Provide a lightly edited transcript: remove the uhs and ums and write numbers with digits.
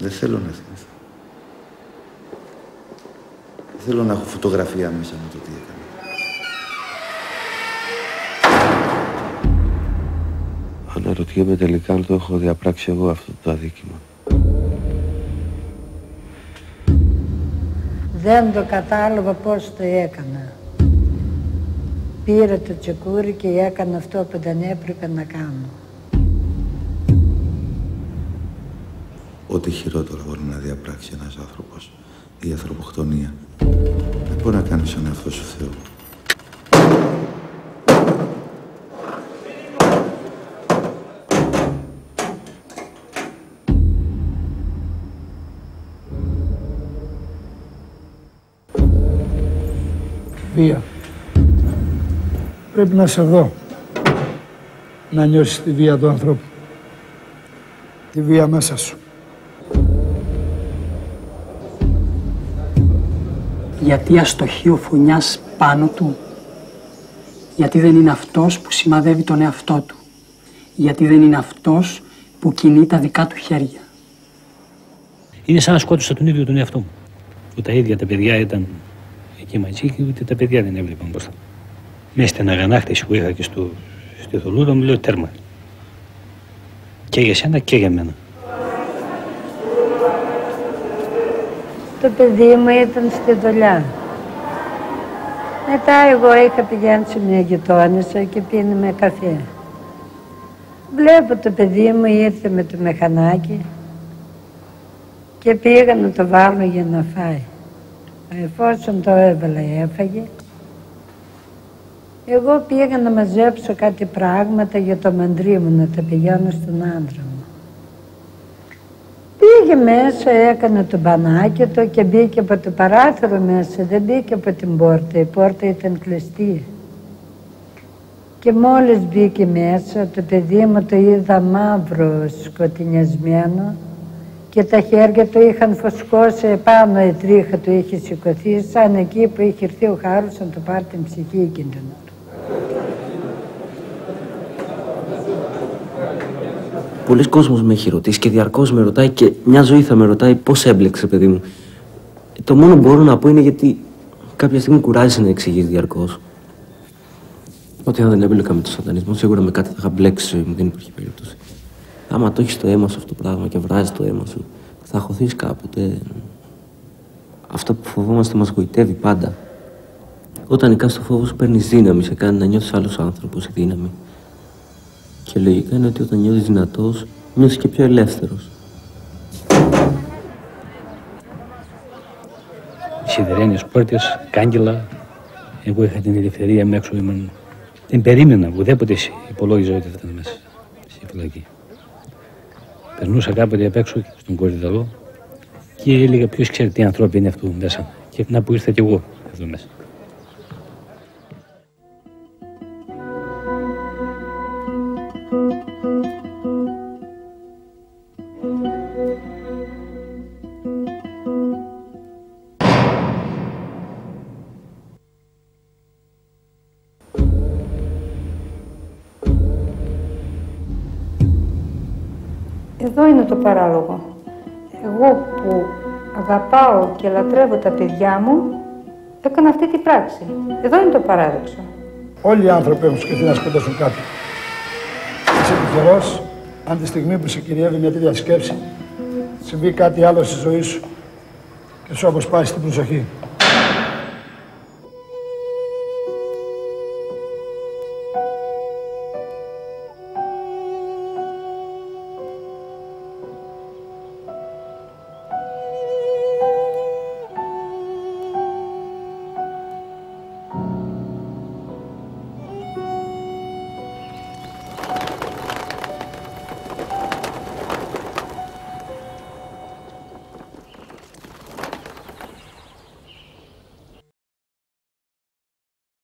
Δεν θέλω να θυμηθώ. Δεν θέλω να έχω φωτογραφία μέσα με το τι έκανα. Αναρωτιέμαι τελικά αν το έχω διαπράξει εγώ αυτό το αδίκημα. Δεν το κατάλαβα πώς το έκανα. Πήρα το τσεκούρι και έκανα αυτό που δεν έπρεπε να κάνω. Ό,τι χειρότερο μπορεί να διαπράξει ένας άνθρωπος, η ανθρωποκτονία. Δεν μπορεί να κάνεις τον εαυτό σου Θεό. Βία. Πρέπει να σε δω. Να νιώσεις τη βία του ανθρώπου. Τη βία μέσα σου. Γιατί αστοχεί ο φουνιάς πάνω του. Γιατί δεν είναι αυτός που σημαδεύει τον εαυτό του. Γιατί δεν είναι αυτός που κινεί τα δικά του χέρια. Είναι σαν να σκότωσα τον ίδιο τον εαυτό μου. Που τα ίδια τα παιδιά ήταν εκεί μαζί και ούτε τα παιδιά δεν έβλεπαν μπροστά. Μέσα στην αγανάκτηση που είχα και στη θολούδα μου λέω τέρμα. Και για σένα και για μένα. Το παιδί μου ήταν στη δουλειά. Μετά εγώ είχα πηγαίνει σε μια γειτόνισσα και πίνουμε καφέ. Βλέπω το παιδί μου ήρθε με το μηχανάκι και πήγα να το βάλω για να φάει. Εφόσον το έβαλα έφαγε, εγώ πήγα να μαζέψω κάτι πράγματα για το μαντρί μου, να τα πηγαίνω στον άντρα μου. Πήγε μέσα, έκανε το μπανάκι του και μπήκε από το παράθυρο μέσα, δεν μπήκε από την πόρτα, η πόρτα ήταν κλειστή. Και μόλις μπήκε μέσα, το παιδί μου το είδα μαύρο σκοτεινιασμένο και τα χέρια του είχαν φωσκώσει επάνω, η τρίχα του είχε σηκωθεί, σαν εκεί που είχε έρθει ο Χάρος να του πάρει την ψυχή εκείνη την ώρα. Πολλοί κόσμος με έχει ρωτήσει και διαρκώς με ρωτάει και μια ζωή θα με ρωτάει πώς έμπλεξε, παιδί μου. Το μόνο που μπορώ να πω είναι γιατί κάποια στιγμή κουράζεσαι να εξηγείς διαρκώς. Ότι αν δεν έμπλεκα με τον σατανισμό, σίγουρα με κάτι θα είχα μπλέξει ζωή μου, δεν υπήρχε περίπτωση. Άμα το έχεις στο αίμα σου αυτό το πράγμα και βράζεις το αίμα σου, θα χωθείς κάποτε. Αυτό που φοβόμαστε μας γοητεύει πάντα. Όταν νικάς το φόβο σου, παίρνεις δύναμη, σε κάνει να νιώθεις άλλος άνθρωπος, δύναμη. Και λογικά είναι ότι όταν νιώθεις δυνατός, νιώθεις και πιο ελεύθερος. Σιδερένιες πόρτες, κάγκελα. Εγώ είχα την ελευθερία με έξω. Δεν περίμενα, ουδέποτε υπολόγιζα ότι θα ήταν μέσα στη φυλακή. Περνούσα κάποτε απ' έξω στον κορυδαλό και έλεγα ποιος ξέρει τι ανθρώποι είναι αυτού μέσα. Και να που ήρθα κι εγώ εδώ μέσα. Εδώ είναι το παράλογο. Εγώ που αγαπάω και λατρεύω τα παιδιά μου, έκανα αυτή την πράξη. Εδώ είναι το παράδοξο. Όλοι οι άνθρωποι έχουν σκεφτεί να σκοτώσουν κάποιον. Είσαι τυχερός αν τη στιγμή που σε κυριεύει μια τέτοια σκέψη συμβεί κάτι άλλο στη ζωή σου και σου αποσπάσει την προσοχή.